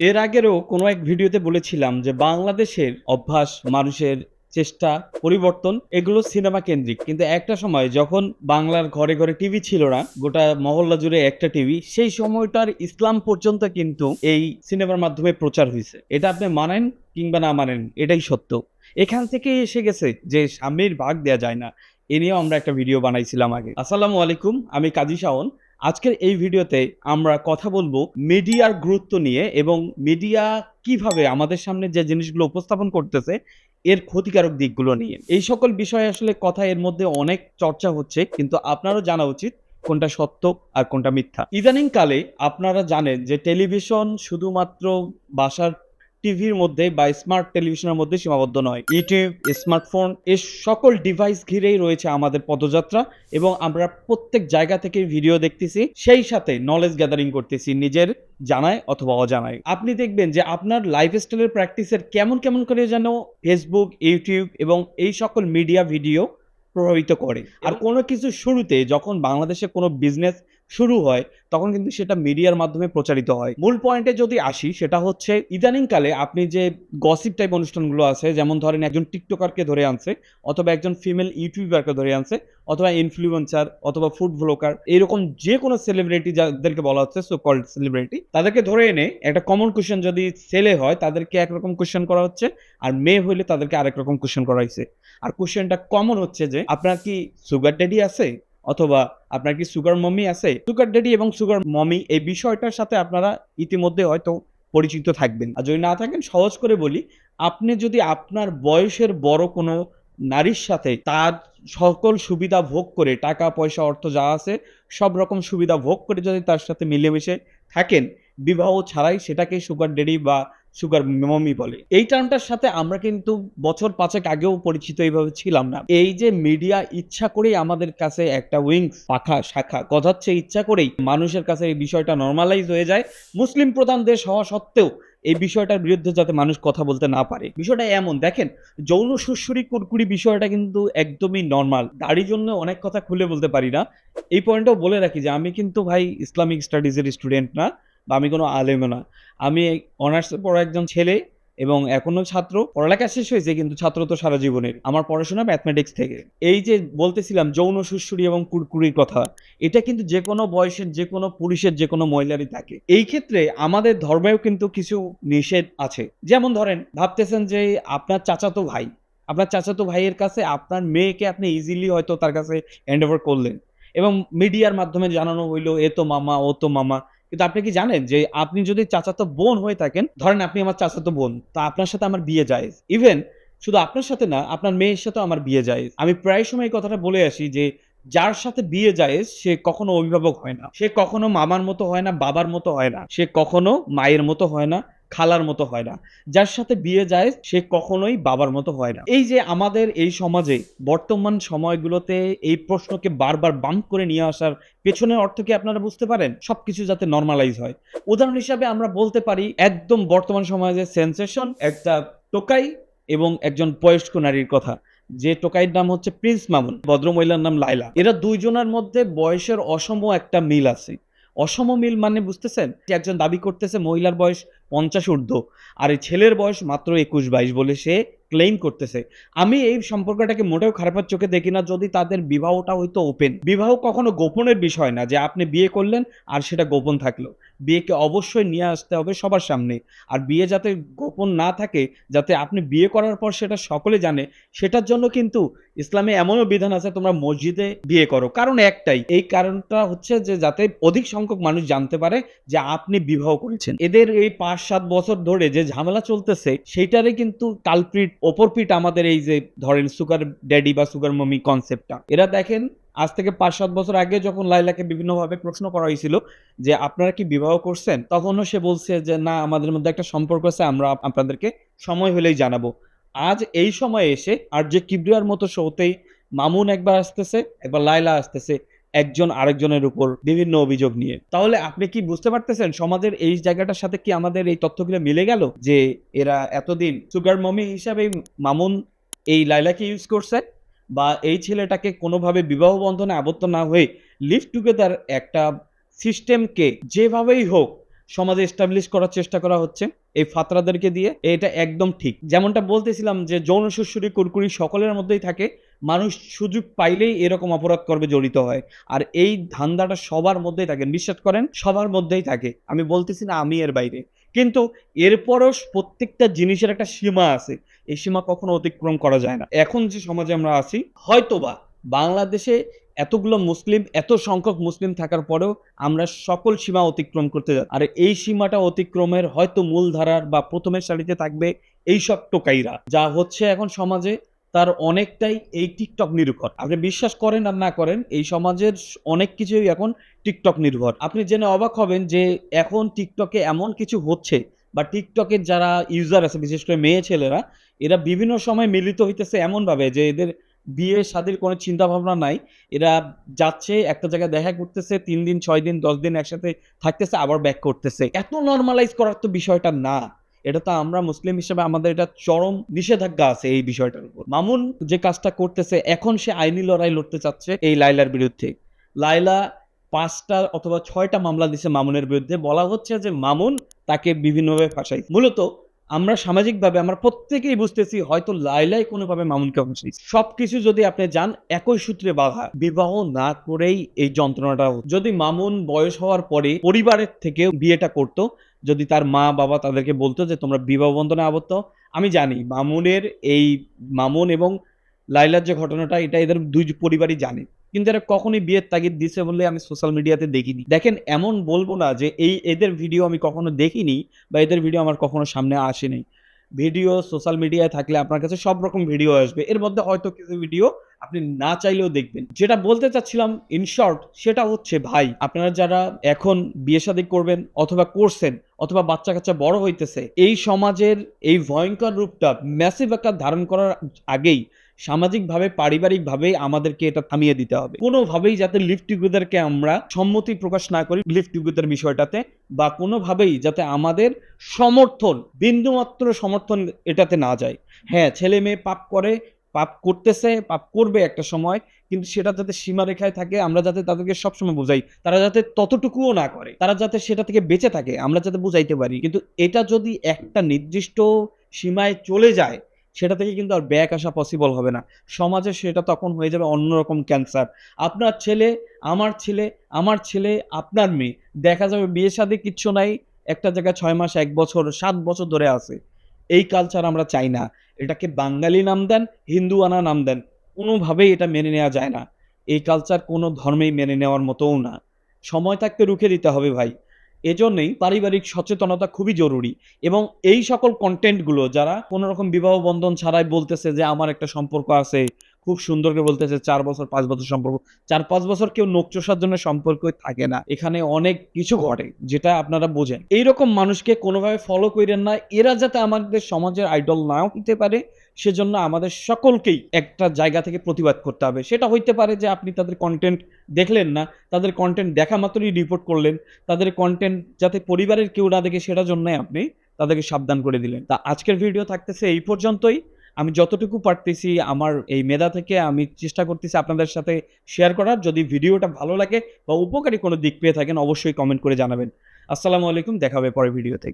এর আগেরও কোনো এক ভিডিওতে বলেছিলাম যে বাংলাদেশের অভ্যাস, মানুষের চেষ্টা, পরিবর্তন এগুলো সিনেমা কেন্দ্রিক। কিন্তু একটা সময় যখন বাংলার ঘরে, ঘরে টিভি ছিল না, গোটা মহল্লা জুড়ে একটা টিভি, সেই সময়টার ইসলাম পর্যন্ত কিন্তু এই সিনেমার মাধ্যমে প্রচার হইছে। এটা আপনি মানেন কিংবা না মানেন, এটাই সত্য। এখান থেকেই এসে গেছে যে স্বামীর ভাগ দেয়া যায় না। এ নিয়েও আমরা একটা ভিডিও বানাইছিলাম আগে। আসসালামু আলাইকুম, আমি কাজী শাওন। আজকের এই ভিডিওতে আমরা কথা বলবো মিডিয়ার গুরুত্ব নিয়ে এবং মিডিয়া কিভাবে আমাদের সামনে যে জিনিসগুলো উপস্থাপন করতেছে এর ক্ষতিকারক দিকগুলো নিয়ে। এই সকল বিষয়ে আসলে কথা এর মধ্যে অনেক চর্চা হচ্ছে, কিন্তু আপনারও জানা উচিত কোনটা সত্য আর কোনটা মিথ্যা। ইদানিং কালে আপনারা জানেন যে টেলিভিশন শুধুমাত্র বাসার টিভির মধ্যে বা স্মার্ট টেলিভিশনের মধ্যে সীমাবদ্ধ নয়। ইউটিউব, স্মার্টফোন এর সকল ডিভাইস ঘিরেই রয়েছে আমাদের পদযাত্রা এবং আমরা প্রত্যেক জায়গা থেকে ভিডিও দেখতেছি, সেই সাথে নলেজ গ্যাদারিং করতেছি নিজের জানায় অথবা অজানায়। আপনি দেখবেন যে আপনার লাইফস্টাইলের প্র্যাকটিসের কেমন করে যেন ফেসবুক, ইউটিউব এবং এই সকল মিডিয়া ভিডিও প্রভাবিত করে। আর কোনো কিছু শুরুতে যখন বাংলাদেশে কোনো বিজনেস শুরু হয় তখন কিন্তু সেটা মিডিয়ার মাধ্যমে প্রচারিত হয়। মূল পয়েন্টে যদি আসি, সেটা হচ্ছে ইদানিংকালে আপনি যে গসিপ টাইপ অনুষ্ঠানগুলো আছে, যেমন ধরেন একজন টিকটকারকে ধরে আনছে অথবা একজন ফিমেল ইউটিউবারকে ধরে আনছে অথবা ইনফ্লুয়েন্সার অথবা ফুড ব্লগার, এরকম যে কোনো সেলিব্রিটি যাদেরকে বলা হচ্ছে সো কল্ড সেলিব্রিটি, তাদেরকে ধরে এনে একটা কমন কোয়েশ্চেন যদি ছেলে হয় তাদেরকে একরকম কোয়েশ্চেন করা হচ্ছে, আর মেয়ে হইলে তাদেরকে আরেক রকম কোয়েশ্চেন করা হয়েছে। আর কোয়েশ্চেনটা কমন হচ্ছে যে আপনার কি সুগার ড্যাডি আছে অথবা আপনার কি সুগার মমি আছে। সুগার ড্যাডি এবং সুগার মমি এই বিষয়টার সাথে আপনারা ইতিমধ্যে হয়তো পরিচিত থাকবেন, আর যদি না থাকেন সহজ করে বলি, আপনি যদি আপনার বয়সের বড় কোনো নারীর সাথে তার সকল সুবিধা ভোগ করে, টাকা পয়সা অর্থ যা আছে সব রকম সুবিধা ভোগ করে যদি তার সাথে মিলেমিশে থাকেন বিবাহ ছাড়াই, সেটাকে সুগার ড্যাডি বা সুগার মমি বলে। এই টার্মটার সাথে আমরা কিন্তু বছর ৫ আগেও পরিচিত এইভাবে ছিলাম না। এই যে মিডিয়া ইচ্ছা করেই আমাদের কাছে একটা উইংস, পাখা শাখা গজাচ্ছে, ইচ্ছা করেই মানুষের কাছে এই বিষয়টা নরমালাইজ হয়ে যায়। মুসলিম প্রধান দেশ হওয়া সত্ত্বেও এই বিষয়টার বিরুদ্ধে যাতে মানুষ কথা বলতে না পারে। বিষয়টা এমন দেখেন, যৌন সুড়সুড়ি কুরকুরি বিষয়টা কিন্তু একদমই নরমাল। দাড়ির জন্য অনেক কথা খুলে বলতে পারি না। এই পয়েন্টটাও বলে রাখি যে আমি কিন্তু ভাই ইসলামিক স্টাডিজের স্টুডেন্ট না বা আমি কোনো আলেমও না। আমি অনার্সে পড়া একজন ছেলে এবং এখনো ছাত্র। পড়ালেখা শেষ হয়েছে কিন্তু ছাত্র তো সারা জীবনের। আমার পড়াশোনা ম্যাথমেটিক্স থেকে। এই যে বলতেছিলাম যৌন সুড়সুড়ি এবং কুরকুরির কথা, এটা কিন্তু যেকোনো বয়সের, যেকোনো পুরুষের, যেকোনো মহিলারই থাকে। এই ক্ষেত্রে আমাদের ধর্মেও কিন্তু কিছু নিষেধ আছে। যেমন ধরেন, ভাবতেছেন যে আপনার চাচাতো ভাইয়ের কাছে আপনার মেয়েকে আপনি ইজিলি হয়তো তার কাছে হ্যান্ড ওভার করলেন এবং মিডিয়ার মাধ্যমে জানানো হইলো এ তো মামা, ও তো মামা। কিন্তু আপনি কি জানেন যে আপনি যদি চাচাতো বোন হয়ে থাকেন, ধরেন আপনি আমার চাচাতো বোন, তো আপনার সাথে আমার বিয়ে জায়েজ। ইভেন শুধু আপনার সাথে না, আপনার মেয়ের সাথেও আমার বিয়ে জায়েজ। আমি প্রায় সময় এই কথাটা বলে আসি যে যার সাথে বিয়ে জায়েজ সে কখনো অভিভাবক হয় না। সে কখনো মামার মতো হয় না, বাবার মতো হয় না। সে কখনো মায়ের মতো হয় না, খালার মতো হয় না। যার সাথে বিয়ে জায়েজ সে কখনোই বাবার মতো হয় না। এই যে আমাদের এই সমাজে বর্তমান সময়গুলোতে এই প্রশ্নকে বারবার বাম্প করে নিয়ে আসার পেছনের অর্থ কি আপনারা বুঝতে পারেন? সবকিছু যাতে নরমালাইজ হয়। উদাহরণ হিসাবে আমরা বলতে পারি একদম বর্তমান সমাজে সেনসেশন একটা টোকাই এবং একজন বয়স্ক নারীর কথা। যে টোকাইয়ের নাম হচ্ছে প্রিন্স মামুন, ভদ্রমহিলার নাম লায়লা। এরা ২ জনের মধ্যে বয়সের অসম একটা মিল আছে। অসম মিল মানে বুঝতেছেন? যে একজন দাবি করতেছে মহিলার বয়স ৫০ ঊর্ধ্ব আর এই ছেলের বয়স মাত্র ২১-২২ বলে সে ক্লেইম করতেছে। আমি এই সম্পর্কটাকে মোটেও খারাপের চোখে দেখি না যদি তাদের বিবাহটা হয়তো ওপেন। বিবাহ কখনো গোপনের বিষয় না যে আপনি বিয়ে করলেন আর সেটা গোপন থাকলো। বিয়েকে অবশ্যই নিয়ে আসতে হবে সবার সামনে। আর বিয়ে যাতে গোপন না থাকে, যাতে আপনি বিয়ে করার পর সেটা সকলে জানে, সেটার জন্য কিন্তু ইসলামে এমনও বিধান আছে তোমরা মসজিদে বিয়ে করো। কারণ একটাই, এই কারণটা হচ্ছে যে যাতে অধিক সংখ্যক মানুষ জানতে পারে যে আপনি বিবাহ করেছেন। এদের এই ৫-৭ বছর ধরে যে ঝামেলা চলতেছে সেইটারই কিন্তু কালপ্রিট, অপরপিট আমাদের এই যে ধরেন সুগার ড্যাডি বা সুগার মমি কনসেপ্টটা। এরা দেখেন আজ থেকে ৫-৭ বছর আগে যখন লায়লাকে বিভিন্নভাবে প্রশ্ন করা হয়েছিল যে আপনারা কি বিবাহ করছেন? তখনও সে বলছে যে না আমাদের মধ্যে একটা সম্পর্ক আছে, আমরা আপনাদেরকে সময় হলেই জানাবো। আজ এই সময়ে এসে আরজে কিবরিয়ার মতো শোতেই মামুন একবার আসতেছে, একবার লায়লা আসতেছে একজন আরেকজনের উপর বিভিন্ন অভিযোগ নিয়ে। তাহলে আপনি কি বুঝতে পারতেছেন সমাজের এই জায়গাটার সাথে কি আমাদের এই তথ্যগুলো মিলে গেল? যে এরা এতদিন সুগার মমি হিসাবে মামুন এই লায়লাকে ইউজ করছে বা এই ছেলেটাকে কোনোভাবে বিবাহ বন্ধনে আবদ্ধ না হয়ে লিভ টুগেদার একটা সিস্টেমকে যেভাবেই হোক সমাজে এস্টাবলিশ করার চেষ্টা করা হচ্ছে এই ফাতরাদেরকে দিয়ে। এটা একদম ঠিক। যেমনটা বলতেছিলাম যে যৌন সুড়সুড়ি, কুরকুরি সকলের মধ্যেই থাকে। মানুষ সুযোগ পাইলেই এরকম অপরাধ কর্মে জড়িত হয়। আর এই ধান্দাটা সবার মধ্যেই থাকে। বিশ্বাস করেন সবার মধ্যেই থাকে। আমি বলতেছি না আমি এর বাইরে। কিন্তু এরপরও প্রত্যেকটা জিনিসের একটা সীমা আছে। এই সীমা কখনো অতিক্রম করা যায় না। এখন যে সমাজে আমরা আছি, হয়তোবা বাংলাদেশে এতগুলো মুসলিম, এত সংখ্যক মুসলিম থাকার পরেও আমরা সকল সীমা অতিক্রম করতে যাচ্ছি। আর এই সীমাটা অতিক্রমের হয়তো মূলধারার বা প্রথমের সারিতে থাকবে এইসব টোকাইরা। যা হচ্ছে এখন সমাজে তার অনেকটাই এই টিকটক নির্ভর। আপনি বিশ্বাস করেন আর না করেন, এই সমাজের অনেক কিছুই এখন টিকটক নির্ভর। আপনি জেনে অবাক হবেন যে এখন টিকটকে এমন কিছু হচ্ছে বা টিকটকের যারা ইউজার আছে, বিশেষ করে মেয়ে ছেলেরা, এরা বিভিন্ন সময় মিলিত হইতেছে এমনভাবে যে এদের বিয়ে শাদীর কোনো চিন্তা ভাবনা নাই। এরা যাচ্ছে একটা জায়গায় দেখা করতেছে, ৩ দিন, ৬ দিন, ১০ দিন একসাথে থাকতেছে, আবার ব্যাক করতেছে। এত নরমালাইজ করার তো বিষয়টা না। এটা তো আমরা মুসলিম হিসেবে আমাদের এটা চরম নিষেধাজ্ঞা আছে এই বিষয়টার উপর। মামুন যে কাজটা করতেছে, এখন সে আইনি লড়াই লড়তে চাচ্ছে এই লায়লার বিরুদ্ধে। লায়লা ৫ টা অথবা ৬ টা মামলা দিছে মামুনের বিরুদ্ধে। বলা হচ্ছে যে মামুন তাকে বিভিন্নভাবে ফাঁসাইছে। মূলত আমরা সামাজিকভাবে আমরা প্রত্যেকেই বুঝতেছি হয়তো লায়লাই কোনোভাবে মামুনকে ফাঁসাইছে। সবকিছু যদি আপনি যান একই সূত্রে বাঁধা। বিবাহ না করেই এই যন্ত্রণাটা হচ্ছে। যদি মামুন বয়স হওয়ার পরে পরিবারের থেকেও বিয়েটা করতো, যদি তার মা-বাবা তাদেরকে বলতো যে তোমরা বিবাহ বন্ধনে আবদ্ধ হও। আমি জানি মামুন এবং লায়লার যে ঘটনাটা, এটা এদের ২ পরিবারই জানে। কিন্তু এরা কখনোই বিয়ের তাগিদ দিছে বলে আমি সোশ্যাল মিডিয়াতে দেখিনি। দেখেন, এমন বলব না যে এদের ভিডিও আমি কখনো দেখিনি বা এদের ভিডিও আমার কখনো সামনে আসেনি। ভিডিও সোশ্যাল মিডিয়ায় থাকলে আপনার কাছে সব রকম ভিডিও আসবে। এর মধ্যে হয়তো কিছু ভিডিও আপনি না চাইলেও দেখবেন। যেটা বলতে চাচ্ছিলাম ইন শর্ট, সেটা হচ্ছে ভাই, আপনারা যারা এখন বিয়ে শাদী করবেন অথবা করছেন অথবা বাচ্চা-কাচ্চা বড় হইতেছে, এই সমাজের এই ভয়ংকর রূপটা ম্যাসিভ আকার ধারণ করার আগেই সামাজিকভাবে, পারিবারিকভাবে আমাদেরকে এটা থামিয়ে দিতে হবে। কোনোভাবেই যাতে লিভ টুগেদারকে আমরা সম্মতি প্রকাশ না করি লিভ টুগেদার বিষয়টাতে, বা কোনোভাবেই যাতে আমাদের সমর্থন, বিন্দুমাত্র সমর্থন এটাতে না যায়। হ্যাঁ, ছেলে-মেয়ে পাপ করে, পাপ করতেছে, পাপ করবে একটা সময়, কিন্তু সেটা যাতে সীমারেখায় থাকে, আমরা যাতে তাদেরকে সবসময় বুঝাই। তারা যাতে ততটুকুও না করে। তারা যাতে সেটা থেকে বেঁচে থাকে, আমরা যাতে বুঝাইতে পারি। কিন্তু এটা যদি একটা নির্দিষ্ট সীমায় চলে যায়, সেটা থেকে কিন্তু আর ব্যাক আসা পসিবল হবে না। সমাজে সেটা তখন হয়ে যাবে অন্যরকম ক্যান্সার। আপনার ছেলে, আমার ছেলে, আমার ছেলে, আপনার মেয়ে। দেখা যাবে বিয়ে শাদী কিচ্ছু নাই। একটা জায়গায় ৬ মাস, ১ বছর, ৭ বছর ধরে আছে। এই কালচার আমরা চাই না। এটাকে বাঙালি নাম দেন, হিন্দুয়ানা নাম দেন। কোনোভাবেই এটা মেনে নেওয়া যায় না। এই কালচার কোনো ধর্মেই মেনে নেওয়ার মতও না। সময় থাকতে রুখে দিতে হবে ভাই। এজন্যই পারিবারিক সচেতনতা খুবই জরুরি, এবং এই সকল কনটেন্টগুলো যারা কোনোরকম বিবাহ বন্ধন ছাড়াই বলতেছে যে আমার একটা সম্পর্ক আছে, খুব সুন্দর করে বলতেছে ৪ বছর ৫ বছর সম্পর্ক। ৪-৫ বছর কেউ নখ চোষার জন্য সম্পর্কই থাকে না। এখানে অনেক কিছু ঘটে যেটা আপনারা বোঝেন। এইরকম মানুষকে কোনোভাবে ফলো কইরেন না। এরা যাতে আমাদের সমাজের আইডল নাও হতে পারে, সেজন্য আমাদের সকলকেই একটা জায়গা থেকে প্রতিবাদ করতে হবে। সেটা হইতে পারে যে আপনি তাদের কনটেন্ট দেখলেন না, তাদের কনটেন্ট দেখা মাত্রই রিপোর্ট করলেন। তাদের কনটেন্ট যাতে পরিবারের কেউ না দেখে সেটার জন্যই আপনি তাদেরকে সাবধান করে দিলেন। তা আজকের ভিডিও থাকতেছে এই পর্যন্তই। আমি যতটুকু পারতেছি আমার এই মেধা থেকে আমি চেষ্টা করতেছি আপনাদের সাথে শেয়ার করার। যদি ভিডিওটা ভালো লাগে বা উপকারী কোনো দিক পেয়ে থাকেন অবশ্যই কমেন্ট করে জানাবেন। আসসালামু আলাইকুম, দেখা হবে পরের ভিডিওতে।